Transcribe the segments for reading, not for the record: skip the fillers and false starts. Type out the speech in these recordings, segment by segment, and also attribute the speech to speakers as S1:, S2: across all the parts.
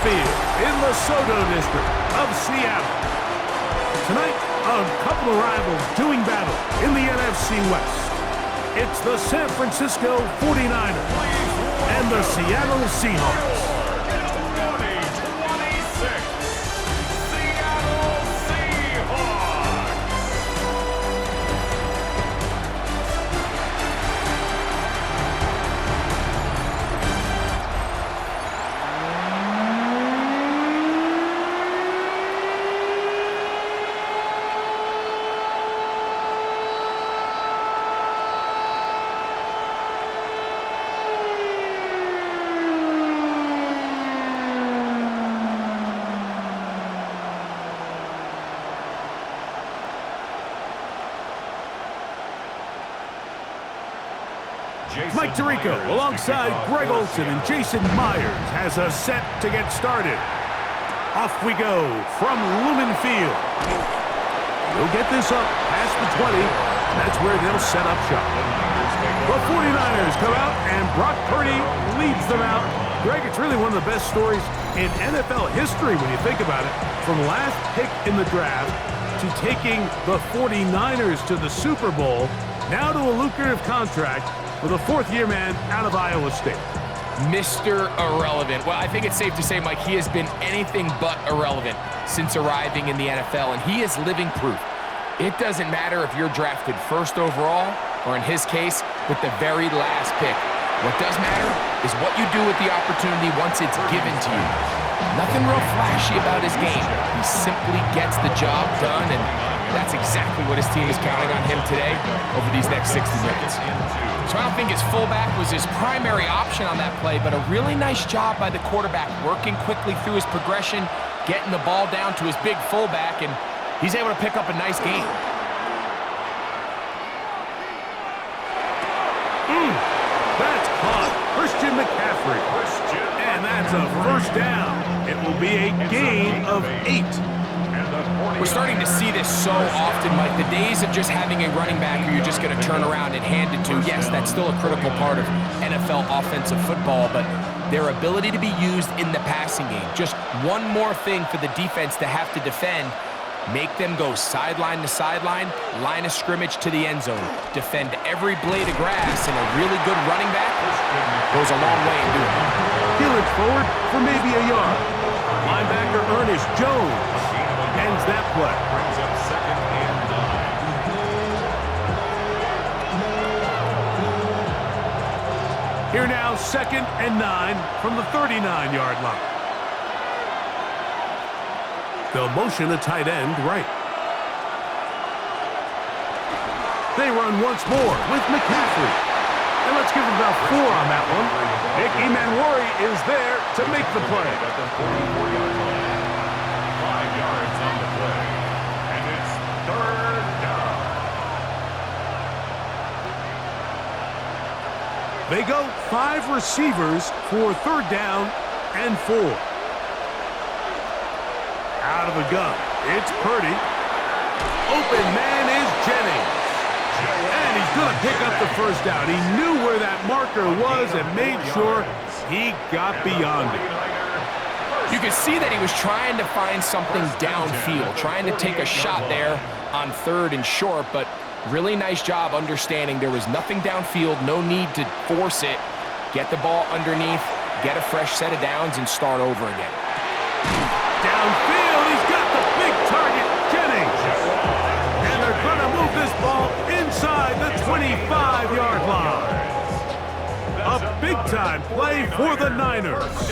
S1: Field in the Soto District of Seattle. Tonight, a couple of rivals doing battle in the NFC West. It's the San Francisco 49ers and the Seattle Seahawks. Mike Tirico, alongside Greg Olsen and Jason Myers, has us set to get started. Off we go from Lumen Field. They'll get this up past the 20, and that's where they'll set up shop. The 49ers come out, and Brock Purdy leads them out. Greg, it's really one of the best stories in NFL history when you think about it. From last pick in the draft to taking the 49ers to the Super Bowl, now to a lucrative contract with a fourth-year man out of Iowa State.
S2: Mr. Irrelevant. Well, I think it's safe to say, Mike, he has been anything but irrelevant since arriving in the NFL, and he is living proof. It doesn't matter if you're drafted first overall, or in his case, with the very last pick. What does matter is what you do with the opportunity once it's given to you. Nothing real flashy about his game. He simply gets the job done, and that's exactly what his team is counting on him today over these next 60 minutes. So I don't think his fullback was his primary option on that play, but a really nice job by the quarterback working quickly through his progression, getting the ball down to his big fullback, and he's able to pick up a nice game.
S1: That's caught. Christian McCaffrey. And that's a first down. It will be a gain of 8.
S2: We're starting to see this so often, Mike. The days of just having a running back who you're just going to turn around and hand it to, yes, that's still a critical part of NFL offensive football, but their ability to be used in the passing game, just one more thing for the defense to have to defend, make them go sideline to sideline, line of scrimmage to the end zone, defend every blade of grass, and a really good running back goes a long way in doing it.
S1: Felix forward for maybe a yard. Linebacker Ernest Jones ends that play.
S3: Brings up second and 9.
S1: Here now, second and 9 from the 39-yard line. They'll motion a tight end right. They run once more with McCaffrey. And let's give him about 4 on that one. Nicky Manwari is there to make the play.
S3: At the 44-yard line. 5 yards on the play. And it's third down.
S1: They go 5 receivers for third down and 4. Out of the gun, it's Purdy. Open man is Jennings. And he's going to pick up the first down. He knew where that marker was and made sure he got beyond it.
S2: You could see that he was trying to find something downfield, trying to take a shot there on third and short, but really nice job understanding there was nothing downfield, no need to force it. Get the ball underneath, get a fresh set of downs, and start over again.
S1: Downfield, he's got the big target, Jennings. And they're going to move this ball inside the 25-yard line. A big-time play for the Niners.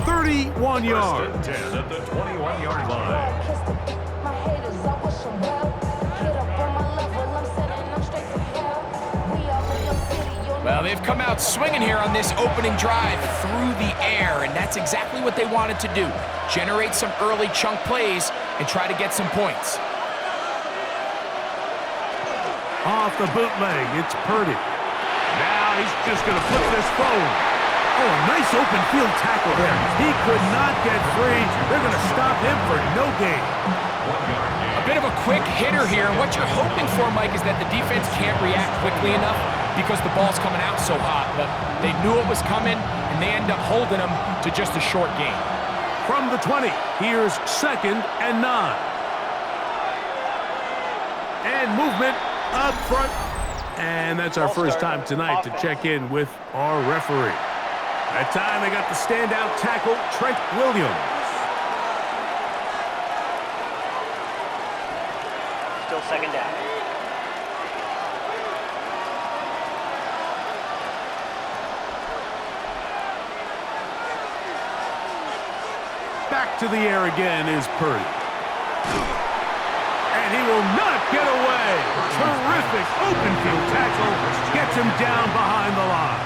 S1: 31 yards.
S3: 10 at the 21-yard line.
S2: Well, they've come out swinging here on this opening drive through the air, and that's exactly what they wanted to do. Generate some early chunk plays and try to get some points.
S1: Off the bootleg, it's Purdy. Now he's just going to flip this forward. Oh, a nice open field tackle there. He could not get free. They're going to stop him for no gain.
S2: A bit of a quick hitter here. What you're hoping for, Mike, is that the defense can't react quickly enough because the ball's coming out so hot. But they knew it was coming, and they end up holding him to just a short gain.
S1: from the 20. Here's 2nd and 9. And movement up front. And that's our first time tonight to check in with our referee. That time they got the standout tackle, Trent Williams.
S4: Still 2nd down.
S1: Back to the air again is Purdy. And he will not get away. Terrific open field tackle. Gets him down behind the line.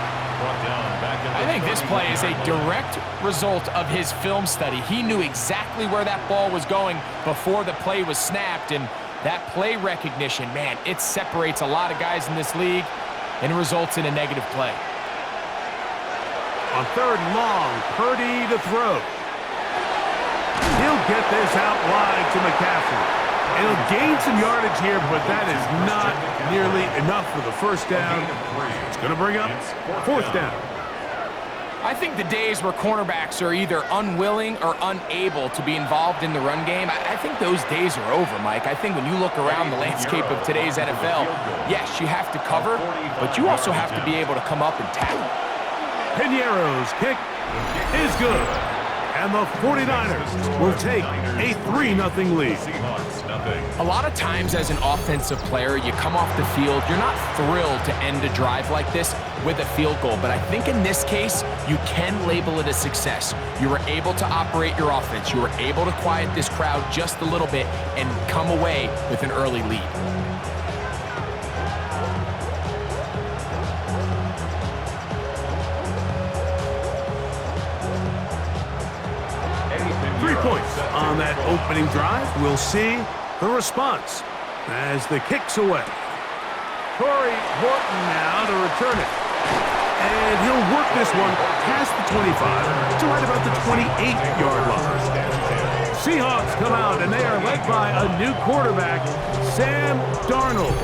S2: I think this play is a direct result of his film study. He knew exactly where that ball was going before the play was snapped, and that play recognition, man, it separates a lot of guys in this league and results in a negative play.
S1: On 3rd and long, Purdy to throw. He'll get this out wide to McCaffrey. He'll gain some yardage here, but that is not nearly enough for the first down. It's going to bring up 4th down.
S2: I think the days where cornerbacks are either unwilling or unable to be involved in the run game, I think those days are over, Mike. I think when you look around the landscape of today's NFL, yes, you have to cover, but you also have to be able to come up and tackle.
S1: Piñeiro's kick is good. And the 49ers will take a 3-0 lead.
S2: A lot of times as an offensive player, you come off the field, you're not thrilled to end a drive like this with a field goal. But I think in this case, you can label it a success. You were able to operate your offense. You were able to quiet this crowd just a little bit and come away with an early lead.
S1: Points on that opening drive. We'll see the response as the kick's away. Corey Horton now to return it. And he'll work this one past the 25 to right about the 28-yard line. Seahawks come out, and they are led by a new quarterback, Sam Darnold.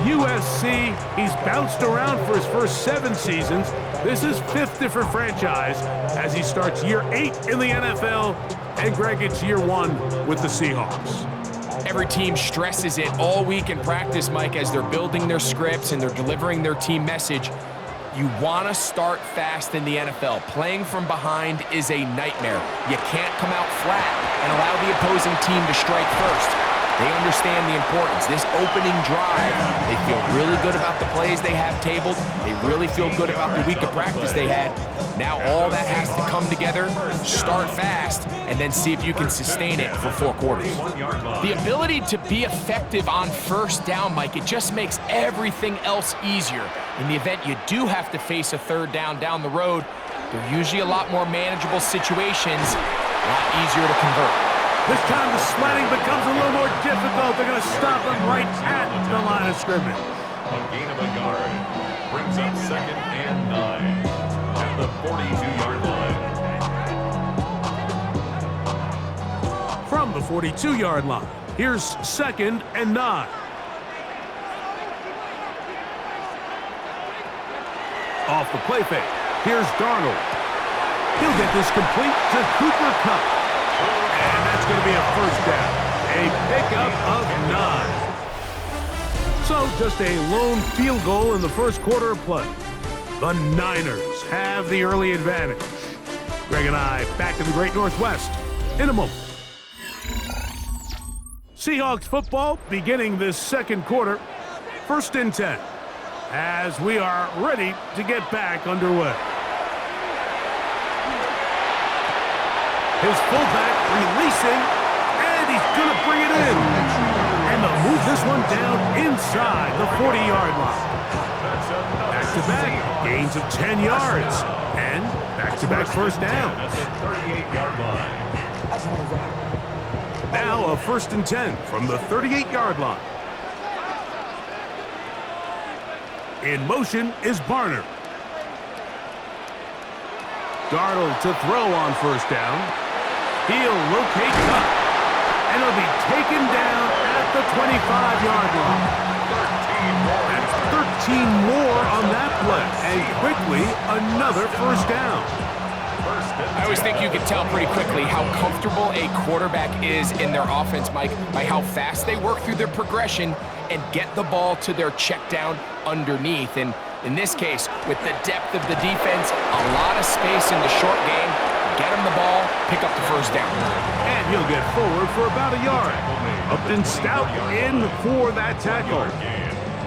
S1: USC, he's bounced around for his first 7 seasons. This is 5th different franchise as he starts year 8 in the NFL. And Greg, it's year 1 with the Seahawks.
S2: Every team stresses it all week in practice, Mike, as they're building their scripts and they're delivering their team message. You want to start fast in the NFL. Playing from behind is a nightmare. You can't come out flat and allow the opposing team to strike first. They understand the importance. This opening drive, they feel really good about the plays they have tabled. They really feel good about the week of practice they had. Now all that has to come together, start fast, and then see if you can sustain it for 4 quarters. The ability to be effective on first down, Mike, it just makes everything else easier. In the event you do have to face a 3rd down the road, they're usually a lot more manageable situations, a lot easier to convert.
S1: This time the sledding becomes a little more difficult. They're going to stop him right at the line of scrimmage.
S3: A gain of a yard brings up 2nd and 9 at the 42-yard line.
S1: From the 42-yard line, here's 2nd and 9. Off the play fake, here's Darnold. He'll get this complete to Cooper Kupp. And that's going to be a first down. A pickup of 9. So just a lone field goal in the first quarter of play. The Niners have the early advantage. Greg and I back in the Great Northwest in a moment. Seahawks football beginning this second quarter. 1st and 10 as we are ready to get back underway. His fullback releasing, and he's going to bring it in. And they'll move this one down inside the 40-yard line. Back-to-back, gains of 10 yards. And back-to-back first downs.
S3: 38-yard line.
S1: Now a 1st and 10 from the 38-yard line. In motion is Barner. Darnold to throw on first down. He'll locate Kupp, and he'll be taken down at the 25-yard line. That's 13 more on that play, and quickly another first down.
S2: I always think you can tell pretty quickly how comfortable a quarterback is in their offense, Mike, by how fast they work through their progression and get the ball to their check down underneath. And in this case, with the depth of the defense, a lot of space in the short game, get him the ball, pick up the first down.
S1: And he'll get forward for about a yard. Upton Stout in for that tackle.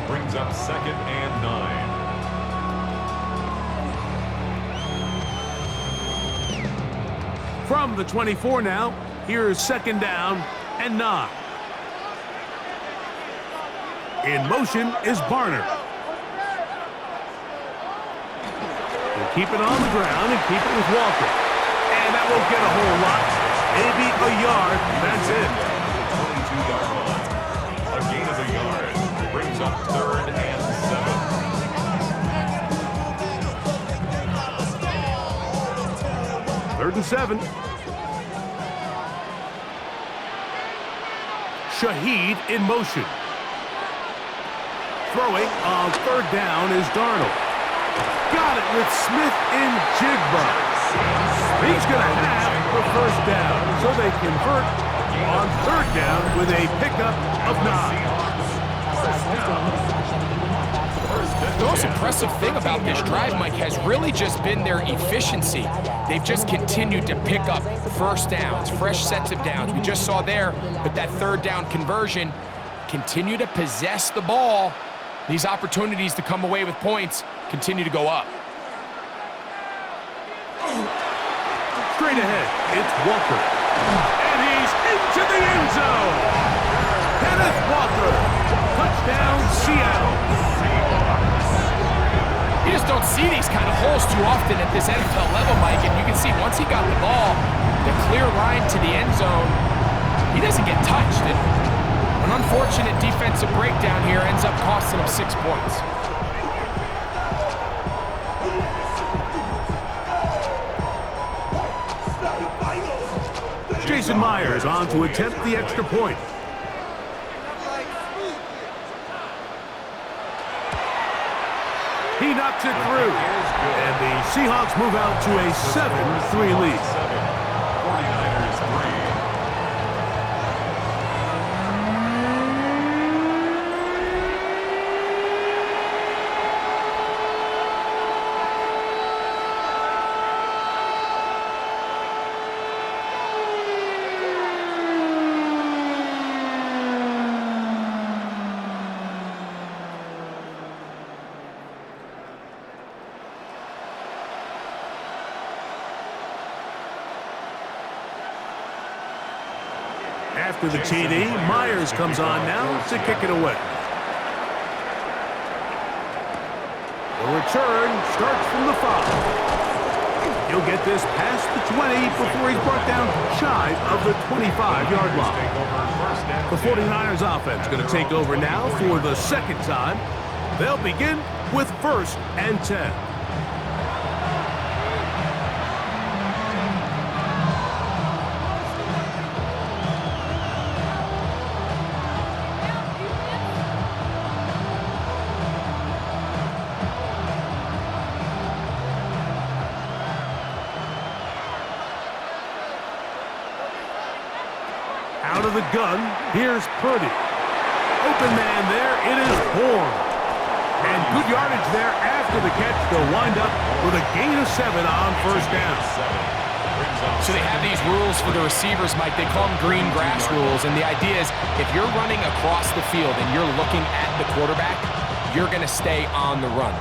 S3: Brings up 2nd and 9.
S1: From the 24 now, here's 2nd down and 9. In motion is Barner. He'll keep it on the ground and keep it with Walker. And that won't get a whole lot. Maybe a yard. That's it.
S3: 22-yard line. A gain of a yard. Brings up 3rd and 7.
S1: 3rd and 7. Shaheed in motion. Throwing on 3rd down is Darnold. Got it with Smith in Jigba. He's going to have the 1st down, so they convert on 3rd down with a pickup of 9.
S2: The most impressive thing about this drive, Mike, has really just been their efficiency. They've just continued to pick up 1st downs, fresh sets of downs. We just saw there, but that 3rd down conversion, continue to possess the ball. These opportunities to come away with points continue to go up.
S1: Straight ahead, it's Walker. And he's into the end zone. Kenneth Walker. Touchdown, Seattle.
S2: You just don't see these kind of holes too often at this NFL level, Mike, and you can see once he got the ball, the clear line to the end zone, he doesn't get touched. And an unfortunate defensive breakdown here ends up costing him 6 points.
S1: Jason Myers on to attempt the extra point. He knocks it through. And the Seahawks move out to a 7-3 lead.
S3: 49ers 3.
S1: After the TD, Myers comes on now to kick it away. The return starts from the 5. He'll get this past the 20 before he's brought down shy of the 25-yard line. The 49ers offense going to take over now for the 2nd time. They'll begin with 1st and 10. Out of the gun, here's Purdy. Open man there, it is Bourne. And good yardage there after the catch. They'll wind up with a gain of 7 on 1st down.
S2: So they have these rules for the receivers, Mike. They call them green grass rules. And the idea is if you're running across the field and you're looking at the quarterback, you're going to stay on the run.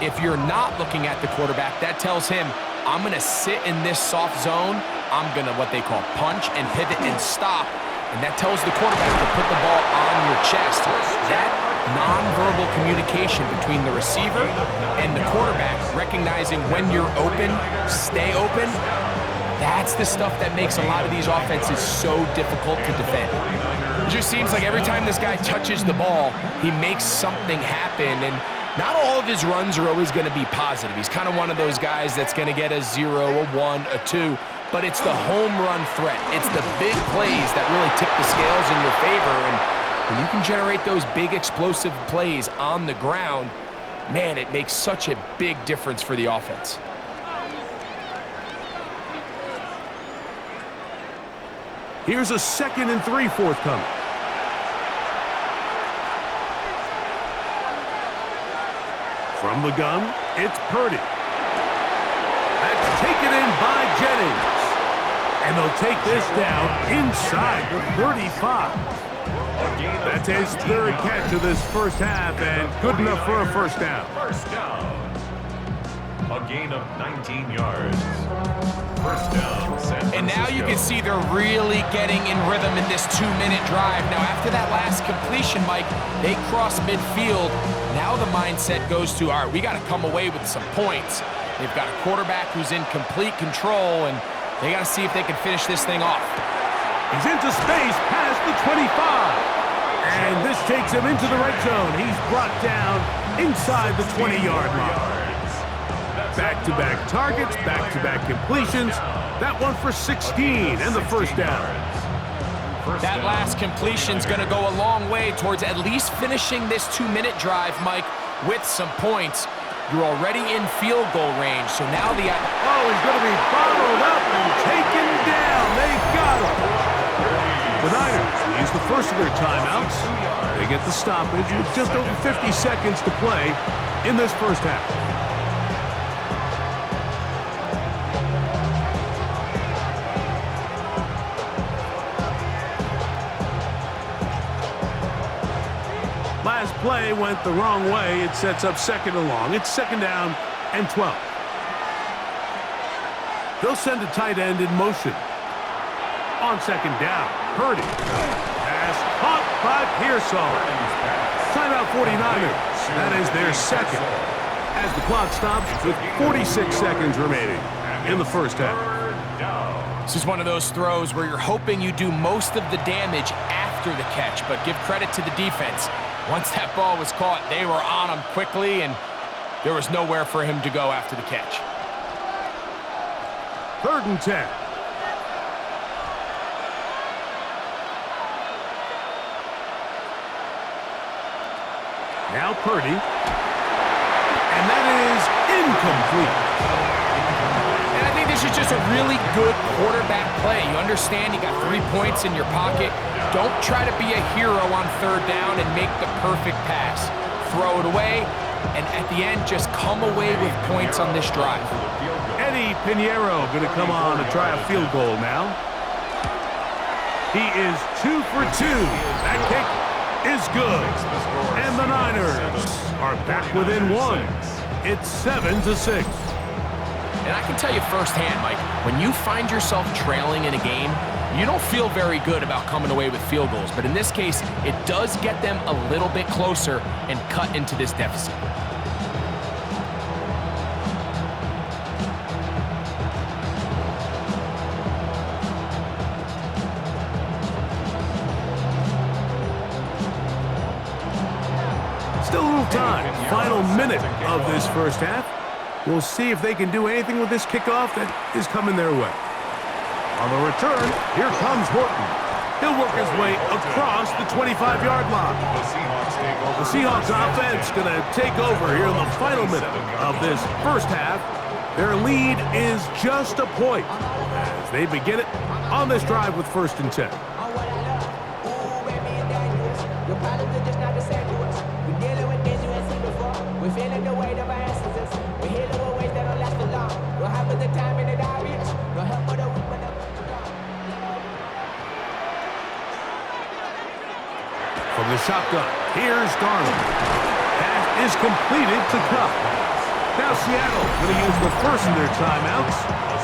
S2: If you're not looking at the quarterback, that tells him, I'm going to sit in this soft zone. I'm going to what they call punch and pivot and stop. And that tells the quarterback to put the ball on your chest. That nonverbal communication between the receiver and the quarterback, recognizing when you're open, stay open, that's the stuff that makes a lot of these offenses so difficult to defend. It just seems like every time this guy touches the ball, he makes something happen. And not all of his runs are always going to be positive. He's kind of one of those guys that's going to get a 0, a 1, a 2. But it's the home run threat. It's the big plays that really tip the scales in your favor. And when you can generate those big explosive plays on the ground, man, it makes such a big difference for the offense.
S1: Here's a 2nd and 3 forthcoming. From the gun, it's Purdy. That's taken in by Jennings. And they'll take this down inside the 35. That's his 3rd catch of this first half, and good enough for a first down.
S3: First down. A gain of 19 yards. First down, San Francisco.
S2: And now you can see they're really getting in rhythm in this 2-minute drive. Now, after that last completion, Mike, they cross midfield. Now the mindset goes to, all right, we got to come away with some points. They've got a quarterback who's in complete control, and they got to see if they can finish this thing off.
S1: He's into space past the 25. And this takes him into the red zone. He's brought down inside the 20-yard line. Back-to-back targets, back-to-back completions. That one for 16 and the first down.
S2: That last completion's going to go a long way towards at least finishing this 2-minute drive, Mike, with some points. You're already in field goal range, so now the...
S1: Oh, he's going to be bottled up and taken down. They got him. The Niners use the first of their timeouts. They get the stoppage with just over 50 seconds to play in this first half. Last play went the wrong way. It sets up 2nd and long. It's 2nd down and 12. They'll send a tight end in motion. On 2nd down, Purdy. Pass caught by Pearsall. Timeout 49ers. That is their 2nd. As the clock stops with 46 seconds remaining in the first half.
S2: This is one of those throws where you're hoping you do most of the damage after the catch, but give credit to the defense. Once that ball was caught, they were on him quickly, and there was nowhere for him to go after the catch.
S1: 3rd and 10. Now Purdy. And that is incomplete.
S2: And I think this is just a really good quarterback play. You understand you got 3 points in your pocket. Don't try to be a hero on 3rd down and make the perfect pass. Throw it away, and at the end, just come away with points on this drive.
S1: Eddie Pinheiro going to come on to try a field goal now. He is 2 for 2. That kick is good. And the Niners are back within 1. It's 7-6.
S2: And I can tell you firsthand, Mike, when you find yourself trailing in a game, you don't feel very good about coming away with field goals. But in this case, it does get them a little bit closer and cut into this deficit.
S1: Still a little time. Final minute of this first half. We'll see if they can do anything with this kickoff that is coming their way. On the return, here comes Horton. He'll work his way across the 25-yard line. The Seahawks offense going to take over here in the final minute of this first half. Their lead is just a point as they begin it on this drive with 1st and 10. From the shotgun, here's Darnold. Pass is completed to Cup. Now Seattle going to use the first of their timeouts.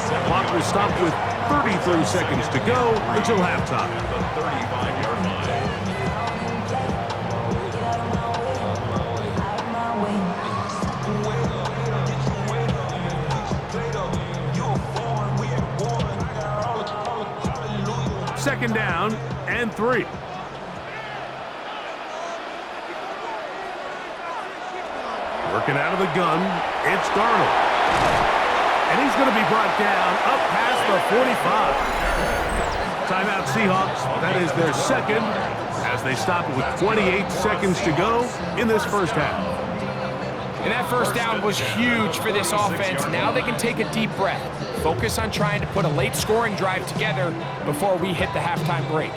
S1: The clock will stop with 33 seconds to go until halftime.
S3: The 35-yard line.
S1: Second down and 3. Working out of the gun, it's Darnold. And he's going to be brought down up past the 45. Timeout Seahawks. That is their 2nd as they stop it with 28 seconds to go in this first half.
S2: And that first down was huge for this offense. Now they can take a deep breath. Focus on trying to put a late scoring drive together before we hit the halftime break.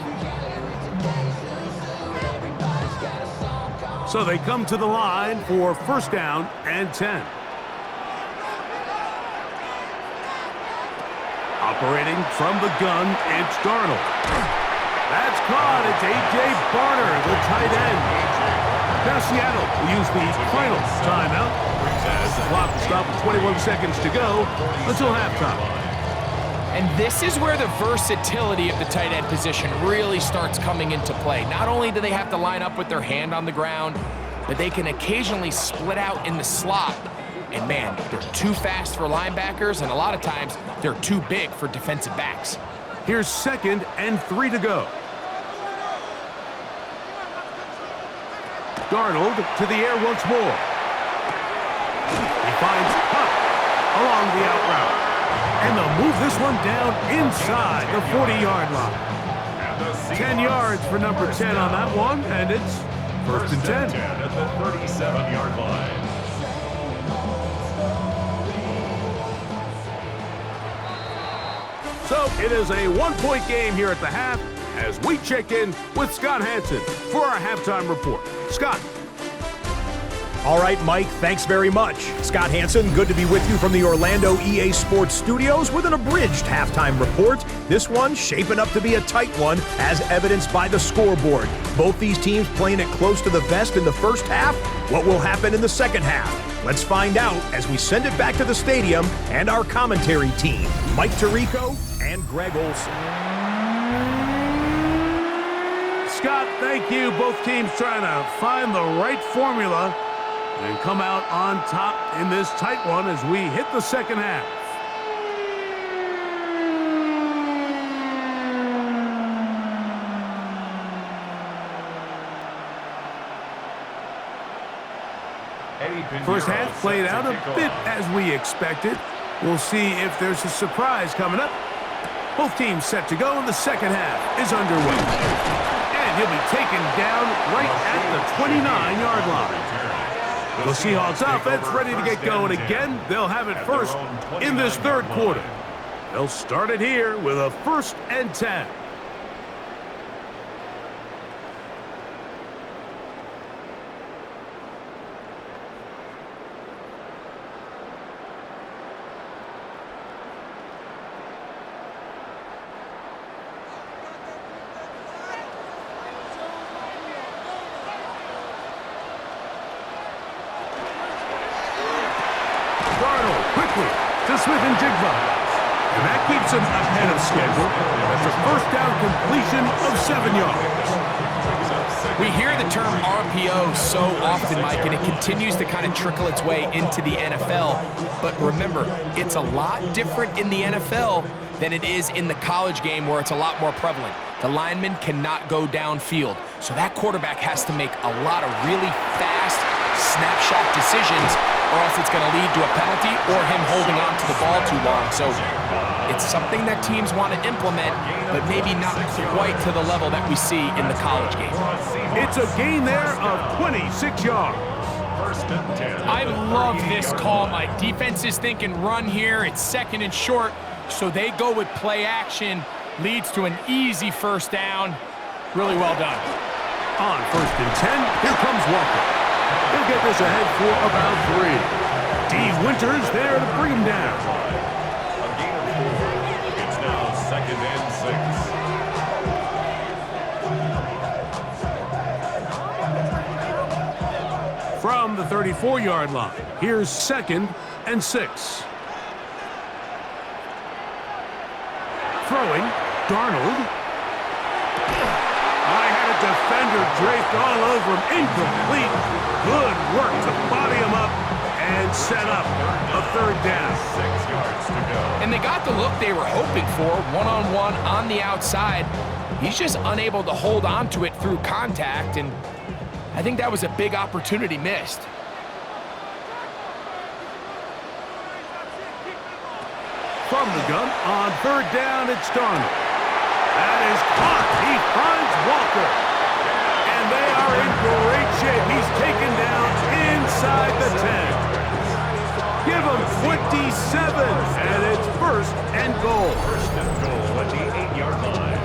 S1: So they come to the line for first down and 10. Operating from the gun, it's Darnold. That's caught. It's A.J. Barner, the tight end. Now Seattle will use the final timeout as the clock will stop with 21 seconds to go until halftime.
S2: And this is where the versatility of the tight end position really starts coming into play. Not only do they have to line up with their hand on the ground, but they can occasionally split out in the slot. And man, they're too fast for linebackers, and a lot of times they're too big for defensive backs.
S1: Here's 2nd and 3 to go. Darnold to the air once more. He finds Hunt along the out route. And they'll move this one down inside the 40-yard line. 10 yards for number 10 on that one, and it's first and 10.
S3: At the 37-yard line.
S1: So it is a one-point game here at the half as we check in with Scott Hansen for our halftime report. Scott.
S5: All right, Mike, thanks very much. Scott Hansen, good to be with you from the Orlando EA Sports Studios with an abridged halftime report. This one shaping up to be a tight one, as evidenced by the scoreboard. Both these teams playing it close to the vest in the first half. What will happen in the second half? Let's find out as we send it back to the stadium and our commentary team, Mike Tirico and Greg Olson.
S1: Scott, thank you. Both teams trying to find the right formula and come out on top in this tight one as we hit the second half. First half played out a bit as we expected. We'll see if there's a surprise coming up. Both teams set to go, and the second half is underway. And he'll be taken down right at the 29-yard line. The Seahawks offense ready to get going again. They'll have it first in this third quarter. They'll start it here with a 1st and 10. To Smith and Jigba. And that keeps him ahead of schedule. That's a first down completion of 7 yards.
S2: We hear the term RPO so often, Mike, and it continues to kind of trickle its way into the NFL. But remember, it's a lot different in the NFL than it is in the college game where it's a lot more prevalent. The lineman cannot go downfield. So that quarterback has to make a lot of really fast snapshot decisions, or else it's going to lead to a penalty or him holding on to the ball too long. So it's something that teams want to implement, but maybe not quite to the level that we see in the college game.
S1: It's a gain there of 26 yards.
S2: I love this call. My defense is thinking run here. It's 2nd and short, so they go with play action. Leads to an easy first down. Really well done.
S1: On 1st and 10, here comes Walker. He'll get this ahead for about 3. D. Winters there to bring him down.
S3: A gain of 4. It's now 2nd and 6.
S1: From the 34-yard line, here's 2nd and 6. Throwing, Darnold. I had a defender draped all over him. Incomplete. Good work to body him up and set up a 3rd down.
S3: 6 yards to go.
S2: And they got the look they were hoping for, one-on-one on the outside. He's just unable to hold on to it through contact, and I think that was a big opportunity missed.
S1: From the gun, on 3rd down, it's Darnold. That is caught. He finds Walker. And they are in great shape. He's taken down inside the 10. Give him 27, and it's first and goal.
S3: First and goal at the 8-yard line.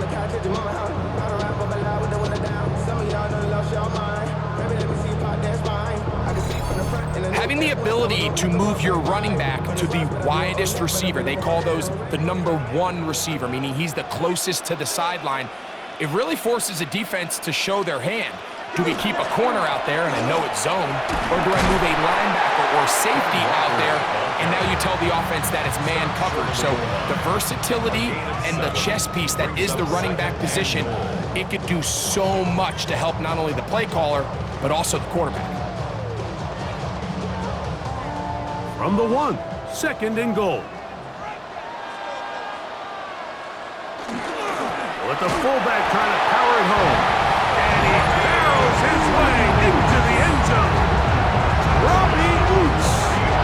S2: Having the ability to move your running back to the widest receiver, they call those the #1 receiver, meaning he's the closest to the sideline, it really forces a defense to show their hand. Do we keep a corner out there and I know it's zone, or do I move a linebacker or safety out there and now you tell the offense that it's man coverage? So the versatility and the chess piece that is the running back position, it could do so much to help not only the play caller, but also the quarterback.
S1: From the 1, second and goal. With the fullback trying to power it home. And he barrels his way into the end zone. Robbie Oots.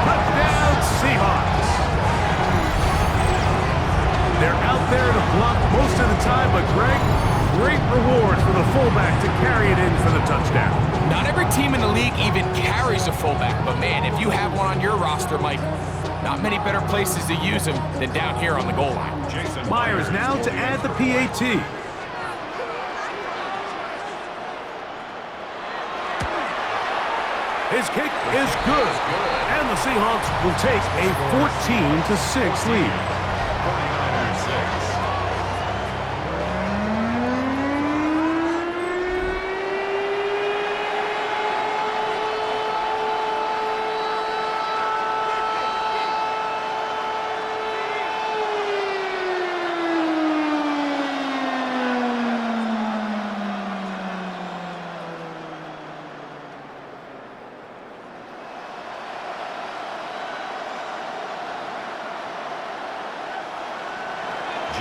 S1: Touchdown Seahawks. They're out there to block most of the time, but Greg, great reward for the fullback to carry it in for the touchdown.
S2: Not every team in the league even carries a fullback, but man, if you have one on your roster, Mike, not many better places to use him than down here on the goal line.
S1: Myers now to add the PAT. His kick is good, and the Seahawks will take a 14-6 lead.
S3: 49ers 6.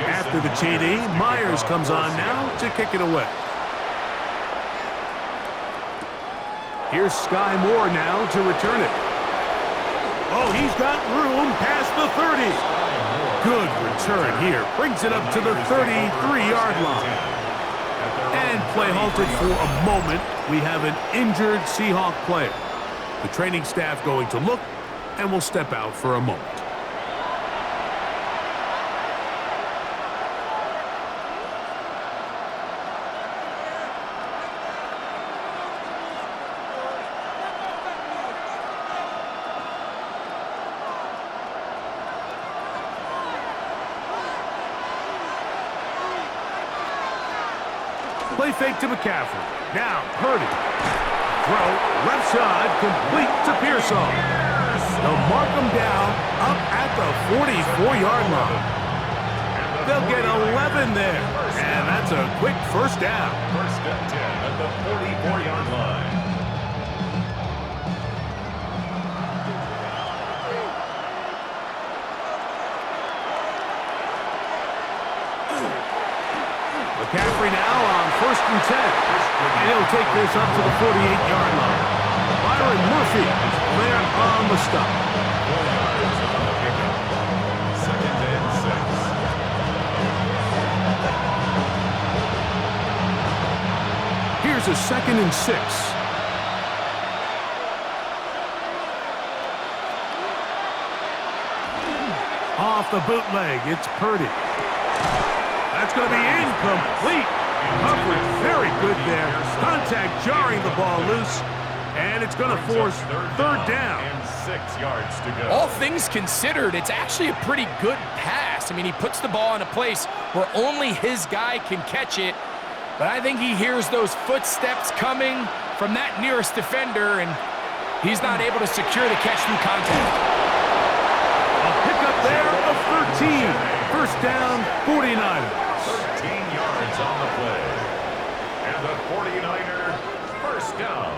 S1: After the TD, Myers comes on now to kick it away. Here's Sky Moore now to return it. Oh, he's got room past the 30. Good return here. Brings it up to the 33-yard line. And play halted for a moment. We have an injured Seahawk player. The training staff going to look and will step out for a moment. Play fake to McCaffrey. Now, Purdy. Throw, left side, complete to Pearsall. They'll mark him down up at the 44-yard line. They'll get 11 there, and that's a quick first down.
S3: First and 10 at the 44-yard line.
S1: McCaffrey now on first and 10. And he'll take this up to the 48-yard line. Byron Murphy there on the stop.
S3: 4 yards on the pickup. Second and 6.
S1: Here's a second and 6. Off the bootleg, it's Purdy. That's going to be incomplete. Coverage very good there. Contact jarring the ball loose. And it's going to force third down.
S3: And 6 yards to go.
S2: All things considered, it's actually a pretty good pass. I mean, he puts the ball in a place where only his guy can catch it. But I think he hears those footsteps coming from that nearest defender, and he's not able to secure the catch through contact.
S1: A pickup there of 13. First down, 49ers.
S3: 13 yards on the play. And the 49er first down.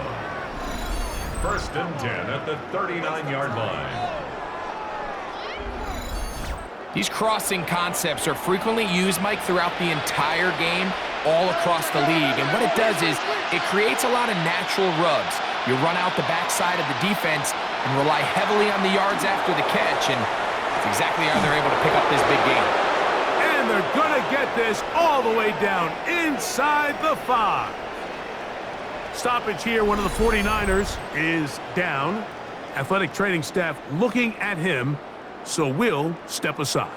S3: First and 10 at the 39-yard line.
S2: These crossing concepts are frequently used, Mike, throughout the entire game, all across the league. And what it does is it creates a lot of natural rubs. You run out the backside of the defense and rely heavily on the yards after the catch, and that's exactly how they're able to pick up this big game.
S1: And they're going to get this all the way down inside the 5. Stoppage here, one of the 49ers is down. Athletic training staff looking at him, so we'll step aside.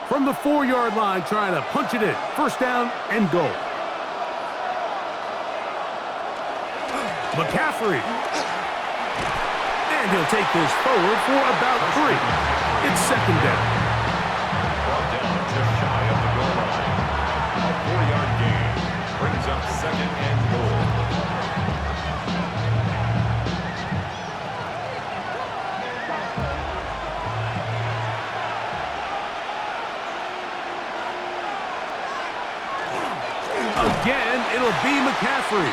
S1: From the 4-yard line, trying to punch it in. First down and goal. McCaffrey. And he'll take this forward for about 3. It's second down.
S3: Brought down just shy of the goal line. A 4-yard gain brings up second and goal.
S1: Again, it'll be McCaffrey.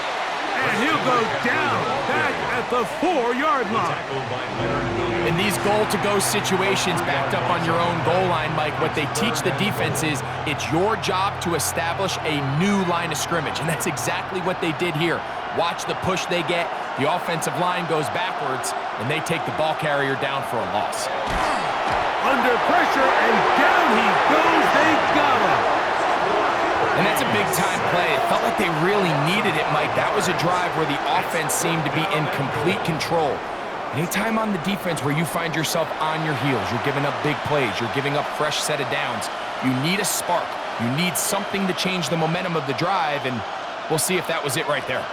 S1: And he'll go down back at the 4-yard line.
S2: In these goal-to-go situations backed up on your own goal line, Mike, what they teach the defense is it's your job to establish a new line of scrimmage, and that's exactly what they did here. Watch the push they get. The offensive line goes backwards, and they take the ball carrier down for a loss.
S1: Under pressure, and down he goes. They got him.
S2: And that's a big-time play. It felt like they really needed it, Mike. That was a drive where the offense seemed to be in complete control. Anytime on the defense where you find yourself on your heels, you're giving up big plays, you're giving up fresh set of downs, you need a spark. You need something to change the momentum of the drive, and we'll see if that was it right there.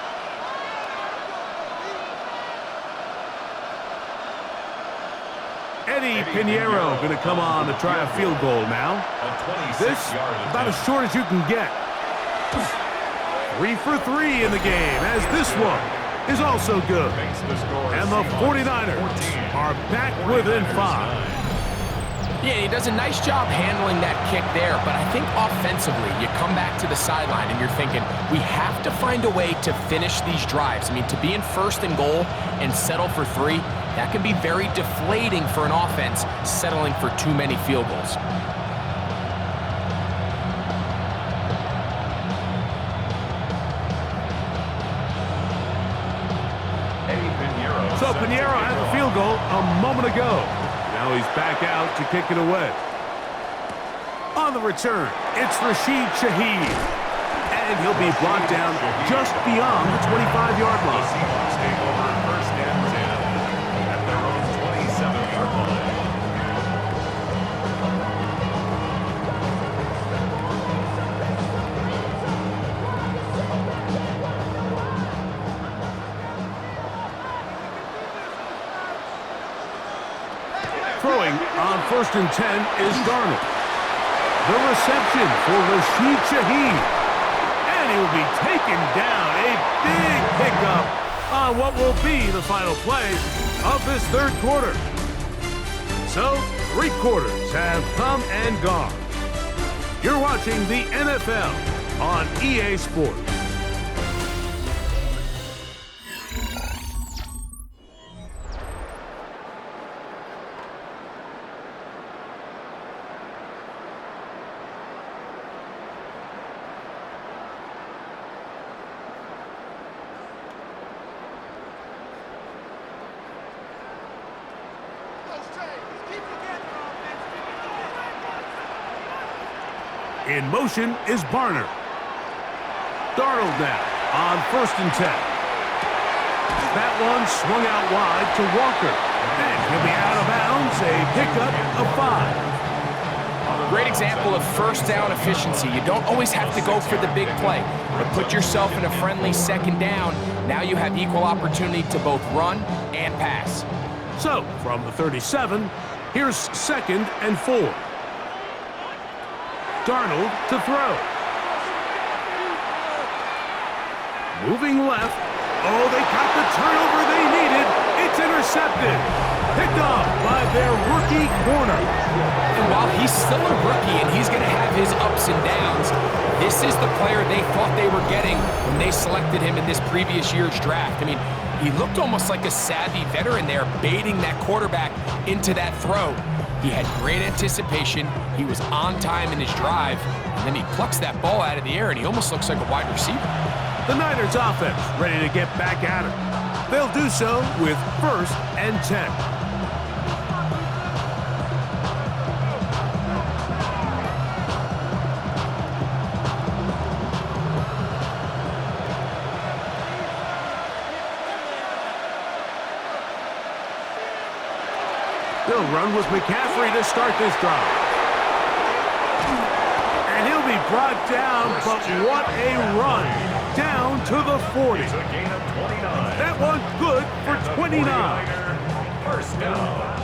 S1: Eddie Pinheiro going to come on to try a field goal now. This about as short as you can get. 3 for 3 in the game, as this one is also good. And the 49ers are back within 5.
S2: Yeah, he does a nice job handling that kick there, but I think offensively, you come back to the sideline and you're thinking, we have to find a way to finish these drives. I mean, to be in first and goal and settle for 3, that can be very deflating for an offense settling for too many field goals.
S1: So Pinheiro had the field goal a moment ago. Now he's back out to kick it away. On the return, it's Rashid Shaheed. And he'll be brought down just beyond the 25-yard line.
S3: Seahawks take over first and 10 at their own 27-yard line.
S1: Throwing on first and 10 is Darnold. The reception for Rashid Shaheed. And he will be taken down. A big pickup on what will be the final play of this third quarter. So, 3 quarters have come and gone. You're watching the NFL on EA Sports. In motion is Barner. Darnold now on first and 10. That one swung out wide to Walker. And he'll be out of bounds, a pickup of 5.
S2: Great example of first down efficiency. You don't always have to go for the big play, but put yourself in a friendly second down. Now you have equal opportunity to both run and pass.
S1: So, from the 37, here's second and 4. Darnold to throw. Moving left. Oh, they got the turnover they needed. It's intercepted. Picked off by their rookie corner.
S2: And while he's still a rookie and he's going to have his ups and downs, this is the player they thought they were getting when they selected him in this previous year's draft. I mean, he looked almost like a savvy veteran there, baiting that quarterback into that throw. He had great anticipation. He was on time in his drive. And then he plucks that ball out of the air, and he almost looks like a wide receiver.
S1: The Niners offense ready to get back at it. They'll do so with 1st and 10. They'll run with McCaffrey to start this drive. And he'll be brought down, but what a run. Down to the 40. That one good for 29.
S3: First down.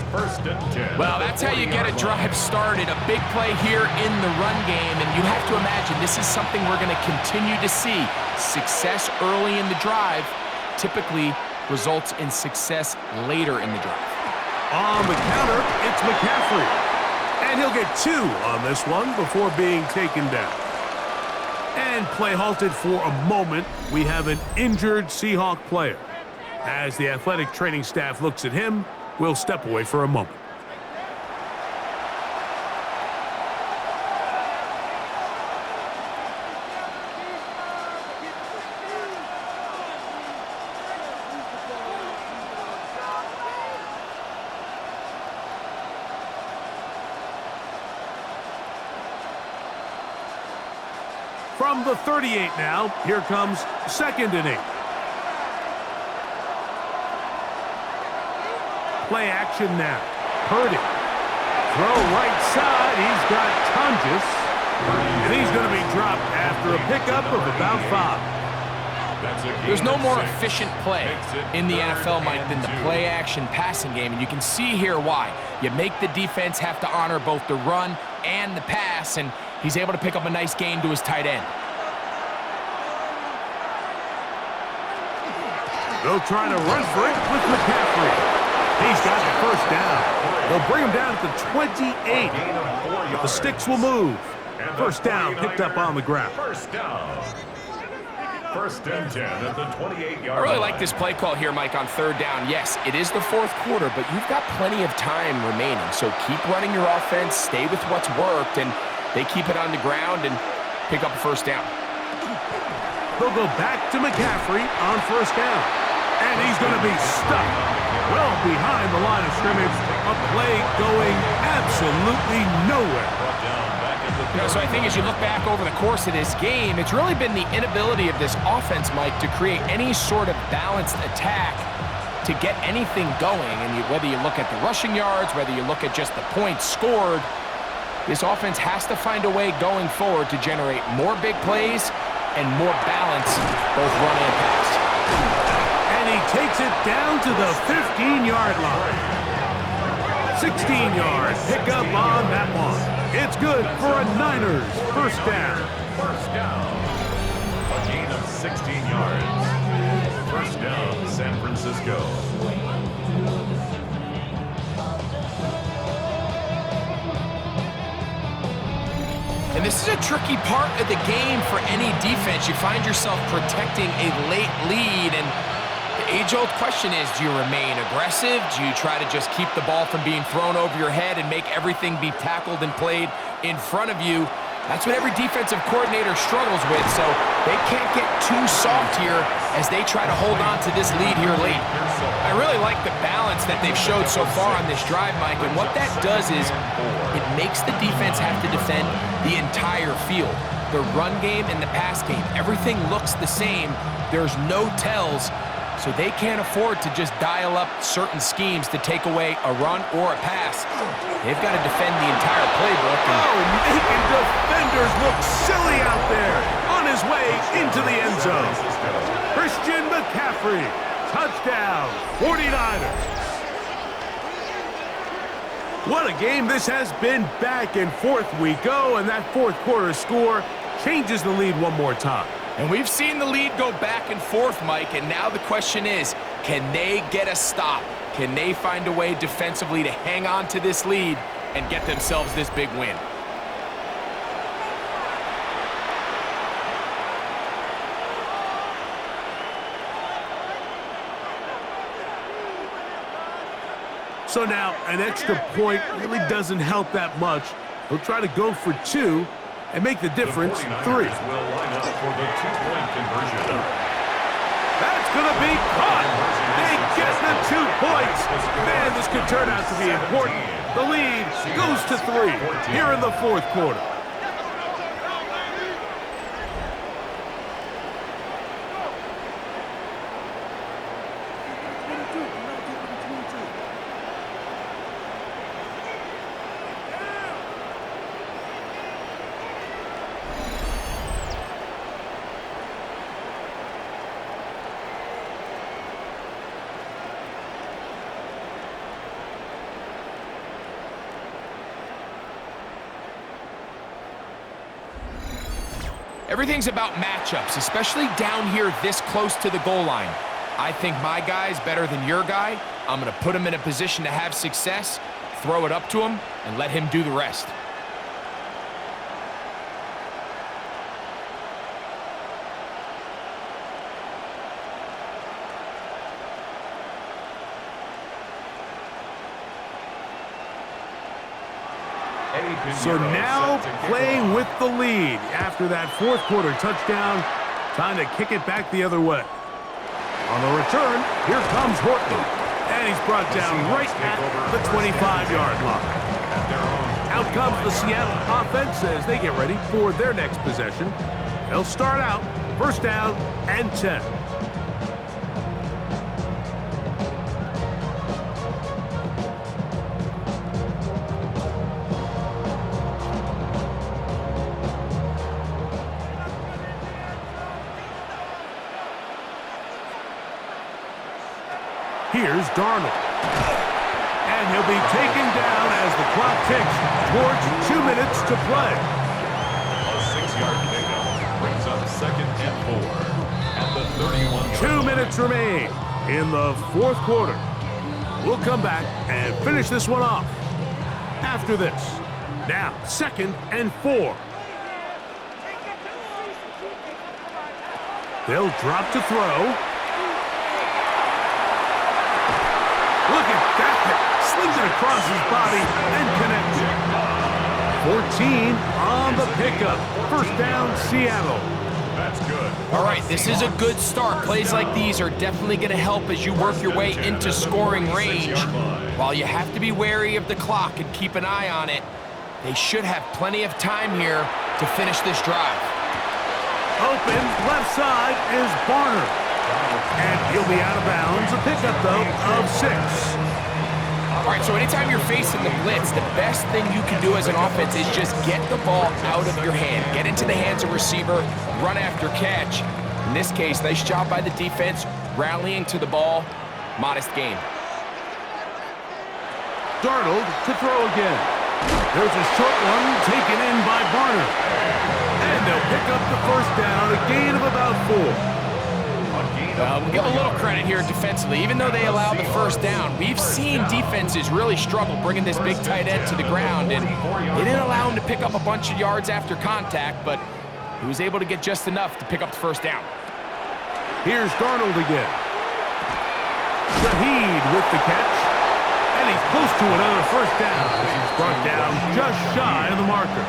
S3: 1st and 10.
S2: Well, that's how you get a drive started. A big play here in the run game, and you have to imagine this is something we're going to continue to see. Success early in the drive typically results in success later in the drive.
S1: On the counter, it's McCaffrey. And he'll get 2 on this one before being taken down. And play halted for a moment. We have an injured Seahawk player. As the athletic training staff looks at him, we'll step away for a moment. From the 38 now, here comes 2nd and 8. Play action now. Purdy. Throw right side. He's got Tungus. And he's going to be dropped after a pickup of about 5.
S2: There's no more efficient play in the NFL, Mike, than the play-action passing game, and you can see here why. You make the defense have to honor both the run and the pass, and he's able to pick up a nice gain to his tight end.
S1: They'll try to run for it with McCaffrey. He's got the 1st down. They'll bring him down at the 28. But the sticks will move. 1st down picked up on the ground.
S3: 1st down. 1st and 10 at the 28-yard line.
S2: I really like this play call here, Mike, on 3rd down. Yes, it is the 4th quarter, but you've got plenty of time remaining. So keep running your offense, stay with what's worked, and they keep it on the ground and pick up a 1st down.
S1: They'll go back to McCaffrey on 1st down. And he's going to be stuck well behind the line of scrimmage. A play going absolutely nowhere.
S2: So I think as you look back over the course of this game, it's really been the inability of this offense, Mike, to create any sort of balanced attack to get anything going. And whether you look at the rushing yards, whether you look at just the points scored, this offense has to find a way going forward to generate more big plays and more balance, both run and pass.
S1: And he takes it down to the 15-yard line. 16-yard pickup on that one. It's good for a Niners 1st down.
S3: 1st down. A gain of 16 yards. 1st down, San Francisco.
S2: And this is a tricky part of the game for any defense. You find yourself protecting a late lead, and the age-old question is, do you remain aggressive? Do you try to just keep the ball from being thrown over your head and make everything be tackled and played in front of you? That's what every defensive coordinator struggles with, so they can't get too soft here as they try to hold on to this lead here late. I really like the balance that they've showed so far on this drive, Mike, and what that does is it makes the defense have to defend the entire field. The run game and the pass game, everything looks the same. There's no tells, so they can't afford to just dial up certain schemes to take away a run or a pass. They've got to defend the entire playbook.
S1: Making defenders look silly out there. On his way into the end zone. Christian McCaffrey, touchdown, 49ers. What a game this has been. Back and forth we go, and that 4th quarter score changes the lead one more time.
S2: And we've seen the lead go back and forth, Mike, and now the question is, can they get a stop? Can they find a way defensively to hang on to this lead and get themselves this big win?
S1: So now an extra point really doesn't help that much. He'll try to go for 2, and make the difference 3.
S3: Will line up for the 2-point conversion.
S1: That's going to be caught. They get the 2 points. Man, this could turn out to be important. The lead goes to 3 here in the 4th quarter.
S2: Everything's about matchups, especially down here this close to the goal line. I think my guy's better than your guy. I'm going to put him in a position to have success, throw it up to him, and let him do the rest.
S1: So now playing with the lead after that 4th quarter touchdown. Time to kick it back the other way. On the return, here comes Horton. And he's brought down right at the 25-yard line. Out comes the Seattle offense as they get ready for their next possession. They'll start out 1st down and 10. Here's Darnold. And he'll be taken down as the clock ticks towards 2 minutes to play.
S3: A 6-yard pickup brings up 2nd and 4. At the 31-yard
S1: 2 minutes remain in the 4th quarter. We'll come back and finish this one off after this. Now, 2nd and 4. They'll drop to throw. Look at that. Slings it across his body and connects it. 14 on the pickup. 1st down, Seattle.
S3: That's good.
S2: All right, this is a good start. Plays like these are definitely going to help as you work your way into scoring range. While you have to be wary of the clock and keep an eye on it, they should have plenty of time here to finish this drive.
S1: Open, left side is Barner. And he'll be out of bounds. A pickup, though, of 6.
S2: All right, so anytime you're facing the blitz, the best thing you can do as an offense is just get the ball out of your hand. Get into the hands of receiver, run after catch. In this case, nice job by the defense, rallying to the ball. Modest gain.
S1: Darnold to throw again. There's a short one taken in by Barner. And they'll pick up the 1st down, a gain of about 4.
S2: We'll give a little credit here defensively. Even though they allowed the 1st down, we've seen defenses really struggle bringing this big tight end to the ground, and they didn't allow him to pick up a bunch of yards after contact, but he was able to get just enough to pick up the 1st down.
S1: Here's Darnold again. Shaheed with the catch, and he's close to another 1st down as he's brought down just shy of the marker.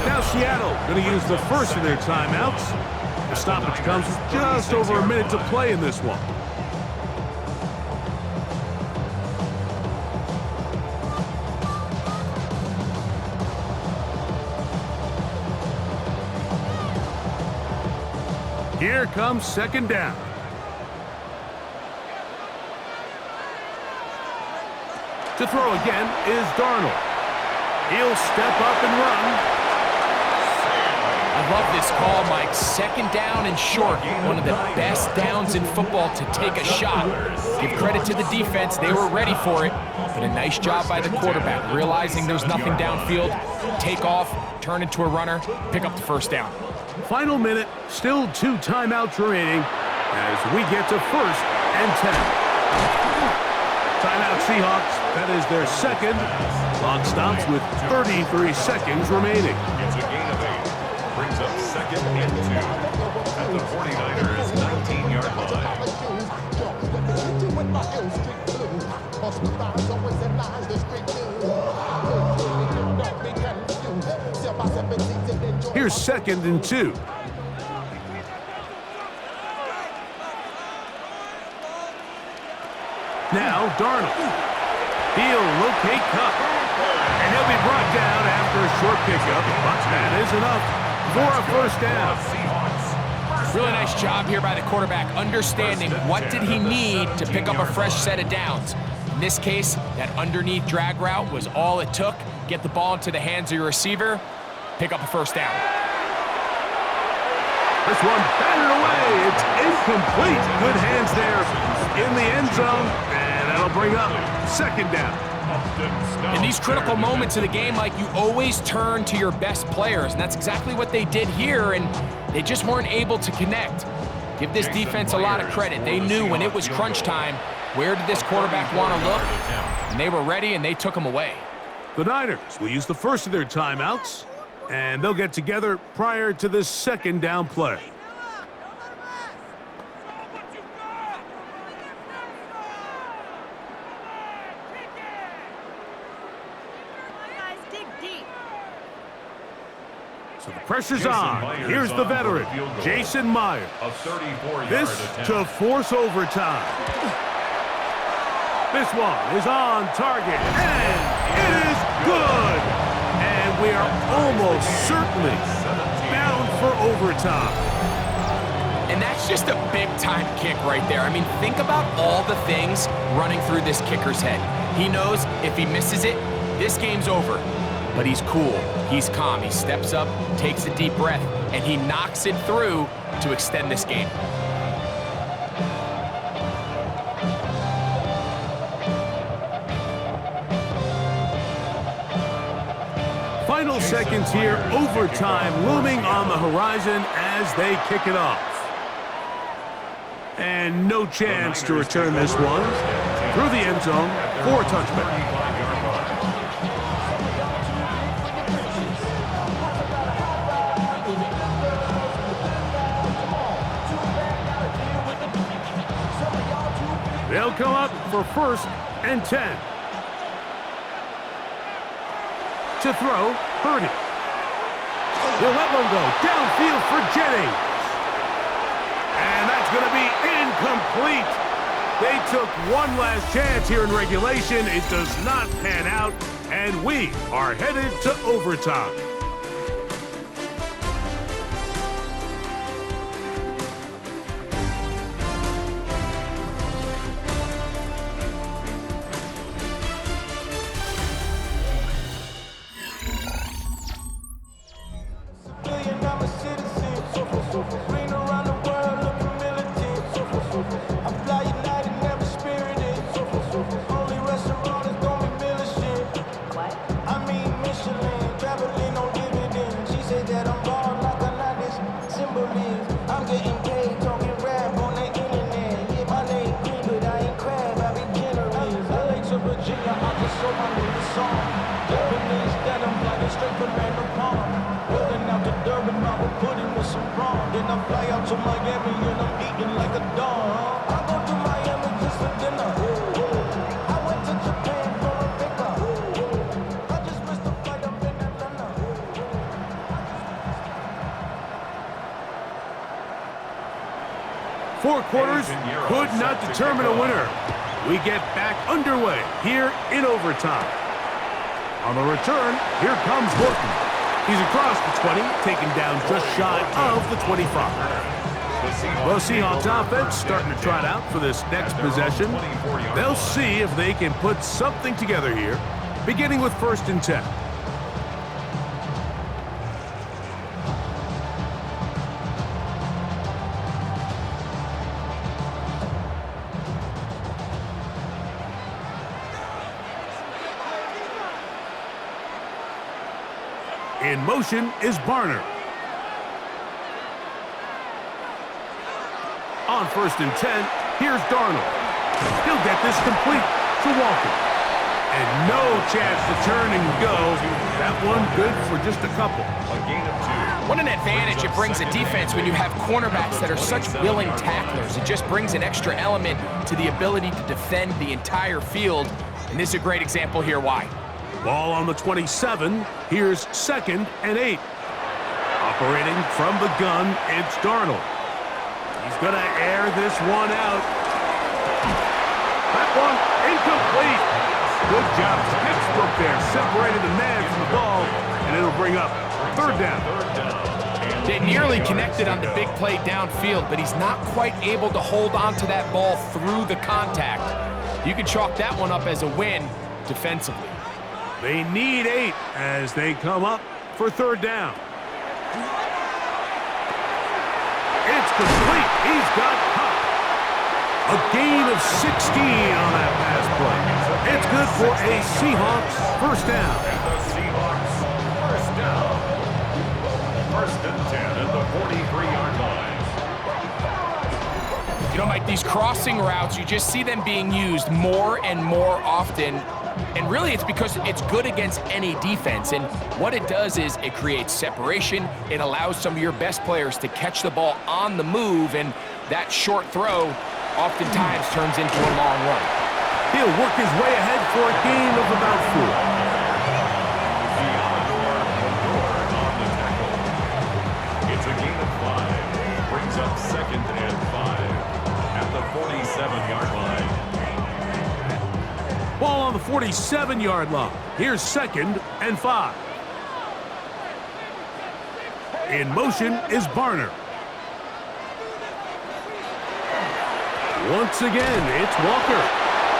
S1: Now Seattle going to use the first of their timeouts. The stoppage comes with just over a minute to play in this one. Here comes 2nd down. To throw again is Darnold. He'll step up and run.
S2: I love this call, Mike. 2nd down and short. One of the best downs in football to take a shot. Give credit to the defense. They were ready for it. But a nice job by the quarterback, realizing there's nothing downfield. Take off, turn into a runner, pick up the 1st down.
S1: Final minute, still 2 timeouts remaining as we get to 1st and 10. Timeout Seahawks, that is their 2nd. Clock stops with 33 seconds remaining.
S3: It's a gain of 8. Brings up 2nd and 2 at the 49ers 19-yard line.
S1: Here's 2nd and 2. Now Darnold. He'll locate Cup. And he'll be brought down after a short pickup. But that is enough for a first down.
S2: Really nice job here by the quarterback, understanding what did he need to pick up a fresh set of downs. In this case, that underneath drag route was all it took. Get the ball into the hands of your receiver, pick up a first down.
S1: This one batted away. It's incomplete. Good hands there in the end zone. And that'll bring up 2nd down.
S2: In these critical moments of the game, like, you always turn to your best players, and that's exactly what they did here, and they just weren't able to connect. Give this defense a lot of credit. They knew when it was crunch time, where did this quarterback want to look, and they were ready, and they took him away.
S1: The Niners will use the first of their timeouts, and they'll get together prior to this 2nd down play. So the pressure's on. Here's the veteran, Jason Myers. This to force overtime. This one is on target, and it is good. And we are almost certainly bound for overtime.
S2: And that's just a big-time kick right there. I mean, think about all the things running through this kicker's head. He knows if he misses it, this game's over. But he's cool, he's calm, he steps up, takes a deep breath, and he knocks it through to extend this game.
S1: Final seconds here, overtime looming on the horizon as they kick it off. And no chance to return this one through the end zone for a touchback. They'll come up for 1st and 10. To throw, Purdy. He'll let one go downfield for Jennings. And that's going to be incomplete. They took one last chance here in regulation. It does not pan out, and we are headed to overtime. Four quarters could not determine a winner. We get back underway here in overtime. On the return, here comes Horton. He's across the 20, taken down just shy of the 25. The Seahawks offense starting to trot out for this next possession. They'll see if they can put something together here, beginning with 1st and 10. In motion is Barner. On 1st and 10, here's Darnold. He'll get this complete to Walker. And no chance to turn and go. That one good for just a couple.
S2: What an advantage it brings a defense when you have cornerbacks that are such willing tacklers. It just brings an extra element to the ability to defend the entire field. And this is a great example here why.
S1: Ball on the 27. Here's 2nd and 8. A Operating from the gun, it's Darnold. He's going to air this one out. That one incomplete. Good job. Textbook there. Separated the man from the ball, and it'll bring up third down.
S2: They nearly connected on the big play downfield, but he's not quite able to hold on to that ball through the contact. You can chalk that one up as a win defensively.
S1: They need 8 as they come up for third down. It's complete. He's got Huck. A gain of 16 on that pass play. It's good for a Seahawks first down.
S3: And the Seahawks first down. First and 10 at the 43-yard line.
S2: You know, Mike, these crossing routes, you just see them being used more and more often. And really, it's because it's good against any defense. And what it does is it creates separation. It allows some of your best players to catch the ball on the move. And that short throw oftentimes turns into a long run.
S1: He'll work his way ahead for a gain of about 4.
S3: It's a gain of 5. Brings up second and 5 at the 47-yard line.
S1: Ball on the 47-yard line. Here's second and 5. In motion is Barner. Once again, it's Walker.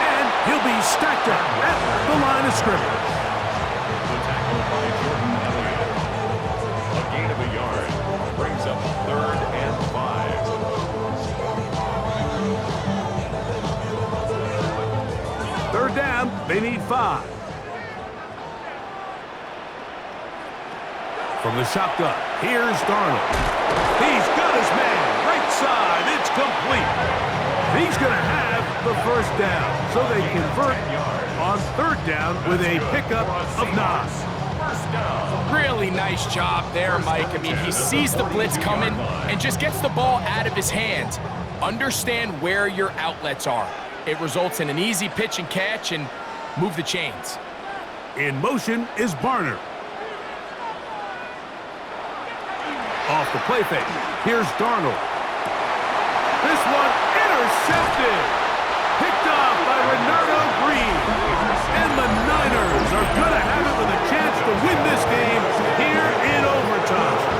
S1: And he'll be stacked up at the line of scrimmage.
S3: The tackle by Jordan Elliott. A gain of a yard. Brings up third and 5.
S1: Third down, they need 5. From the shotgun, here's Darnold. He's got his man, right side, it's complete. He's going to have the first down, so they convert on third down with a pickup of 9.
S2: Really nice job there, Mike. I mean, he sees the blitz coming and just gets the ball out of his hands. Understand where your outlets are. It results in an easy pitch and catch and move the chains.
S1: In motion is Barner. Off the play fake. Here's Darnold. This one intercepted. Picked off by Renardo Green. And the Niners are going to have it with a chance to win this game here in overtime.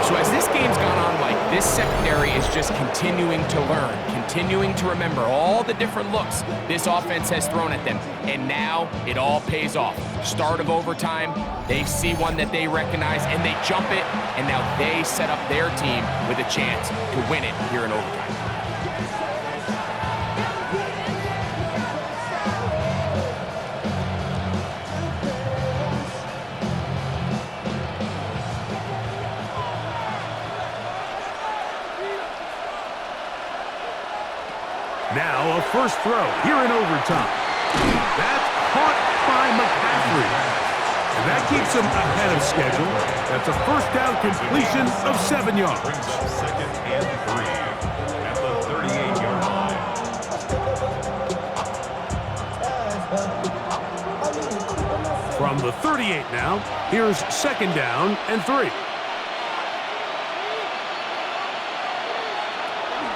S2: So as this game's gone on, Mike, this secondary is just continuing to learn, continuing to remember all the different looks this offense has thrown at them. And now it all pays off. Start of overtime, they see one that they recognize and they jump it, and now they set up their team with a chance to win it here in overtime.
S1: Now a first throw here in overtime. That's caught by McCaffrey. And that keeps him ahead of schedule. That's a first down completion of 7 yards.
S3: Brings up second and 3 at the 38-yard line.
S1: From the 38 now, here's second down and 3.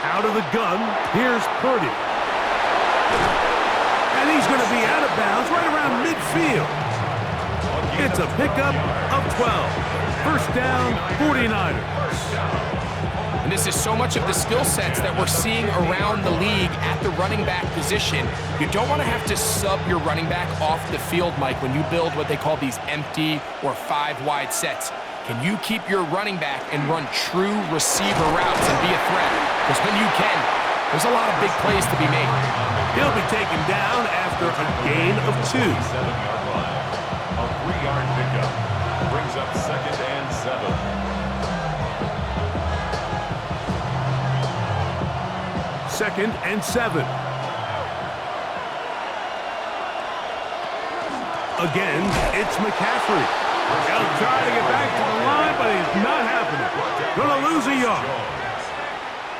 S1: Out of the gun, here's Purdy. And he's going to be out of bounds right around midfield. It's a pickup of 12. First down, 49ers.
S2: And this is so much of the skill sets that we're seeing around the league at the running back position. You don't want to have to sub your running back off the field, Mike, when you build what they call these empty or 5-wide sets. Can you keep your running back and run true receiver routes and be a threat? Because when you can, there's a lot of big plays to be made.
S1: He'll be taken down after a gain of 2.
S3: 7-yard line. A 3-yard pickup. Brings up second and 7.
S1: Second and 7. Again, it's McCaffrey. He'll try to get back to the line, but he's not happening. Gonna lose a yard.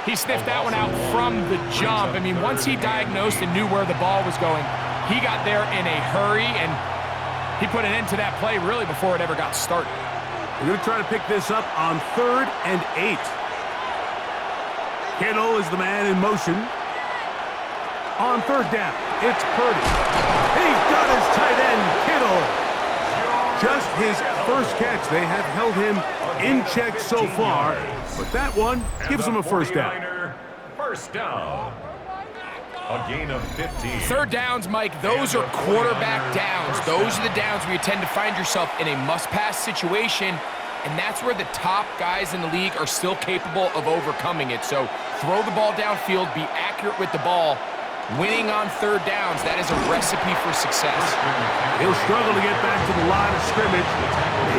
S2: He sniffed that one out from the jump. I mean, once he diagnosed and knew where the ball was going, he got there in a hurry, and he put an end to that play really before it ever got started.
S1: They're going to try to pick this up on 3rd and 8. Kittle is the man in motion. On 3rd down, it's Purdy. He's got his tight end, Kittle. Just his first catch. They have held him in check so far, but that one gives him a first down.
S3: First down. A gain of 15.
S2: 3rd downs, Mike, those are quarterback downs. Those are the downs where you tend to find yourself in a must-pass situation, and that's where the top guys in the league are still capable of overcoming it. So throw the ball downfield, be accurate with the ball. Winning on 3rd downs, that is a recipe for success.
S1: He'll struggle to get back to the line of scrimmage.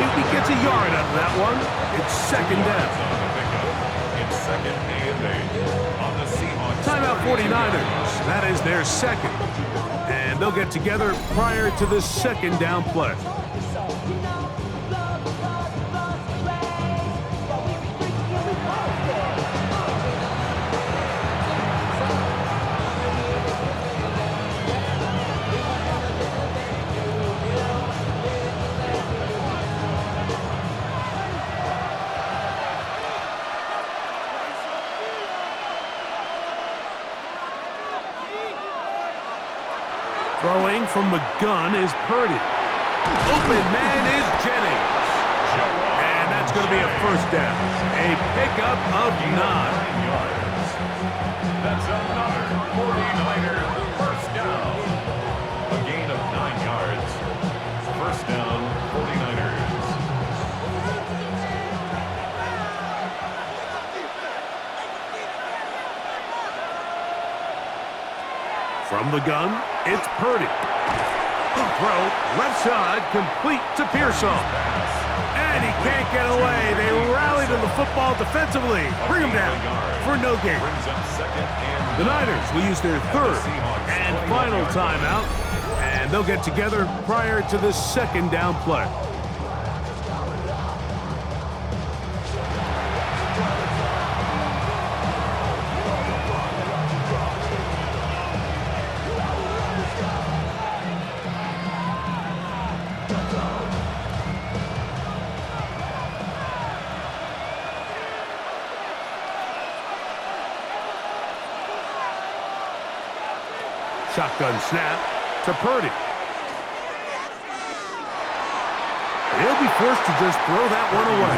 S1: Maybe gets a yard out of that one. It's 2nd down.
S3: It's 2nd and 8 on the Seahawks.
S1: Timeout 49ers. That is their 2nd. And they'll get together prior to the 2nd down play. Throwing from the gun is Purdy. Open man is Jennings. And that's going to be a first down. A pickup of 9.
S3: That's another 49er first down. A gain of 9 yards. First down, 49ers.
S1: From the gun, it's Purdy. Throw, left side, complete to Pearsall. And he can't get away. They rally to the football defensively. Bring him down for no gain. The Niners will use their 3rd and final timeout, and they'll get together prior to the 2nd down play. Shotgun snap to Purdy. He'll be forced to just throw that one away.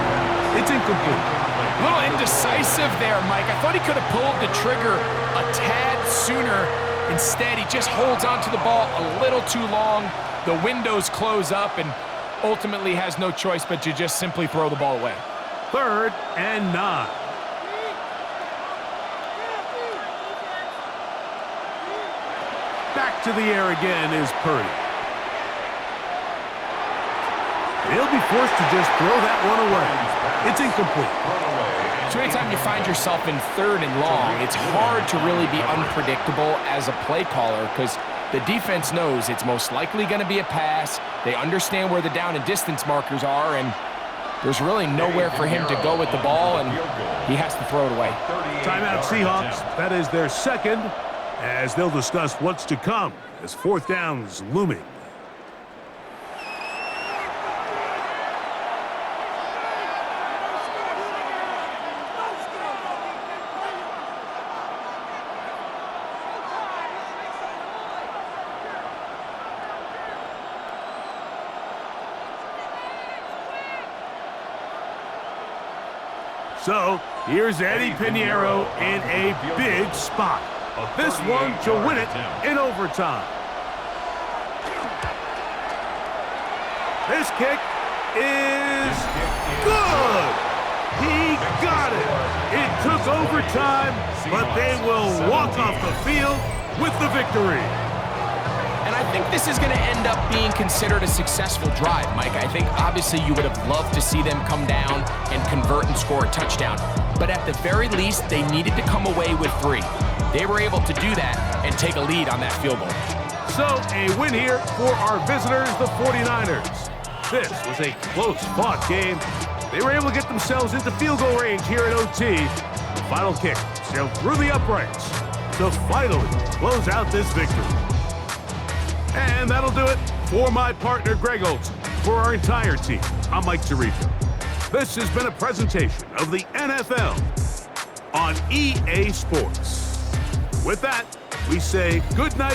S1: It's incomplete.
S2: A little indecisive there, Mike. I thought he could have pulled the trigger a tad sooner. Instead, he just holds onto the ball a little too long. The windows close up and ultimately has no choice but to just simply throw the ball away.
S1: 3rd and 9. Back to the air again is Purdy. He'll be forced to just throw that one away. It's incomplete.
S2: So anytime you find yourself in 3rd and long, it's hard to really be unpredictable as a play caller because the defense knows it's most likely going to be a pass. They understand where the down and distance markers are, and there's really nowhere for him to go with the ball, and he has to throw it away.
S1: Timeout Seahawks. That is their 2nd, as they'll discuss what's to come as 4th down's looming. So, here's Eddie Pinheiro in a big spot. This one to win it in overtime. This kick is good. He got it. It took overtime, but they will walk off the field with the victory.
S2: And I think this is going to end up being considered a successful drive, Mike. I think obviously you would have loved to see them come down and convert and score a touchdown. But at the very least, they needed to come away with 3. They were able to do that and take a lead on that field goal.
S1: So a win here for our visitors, the 49ers. This was a close-fought game. They were able to get themselves into field goal range here at OT. The final kick sailed through the uprights to finally close out this victory. And that'll do it for my partner, Greg Olson. For our entire team, I'm Mike Tirico. This has been a presentation of the NFL on EA Sports. With that, we say good night.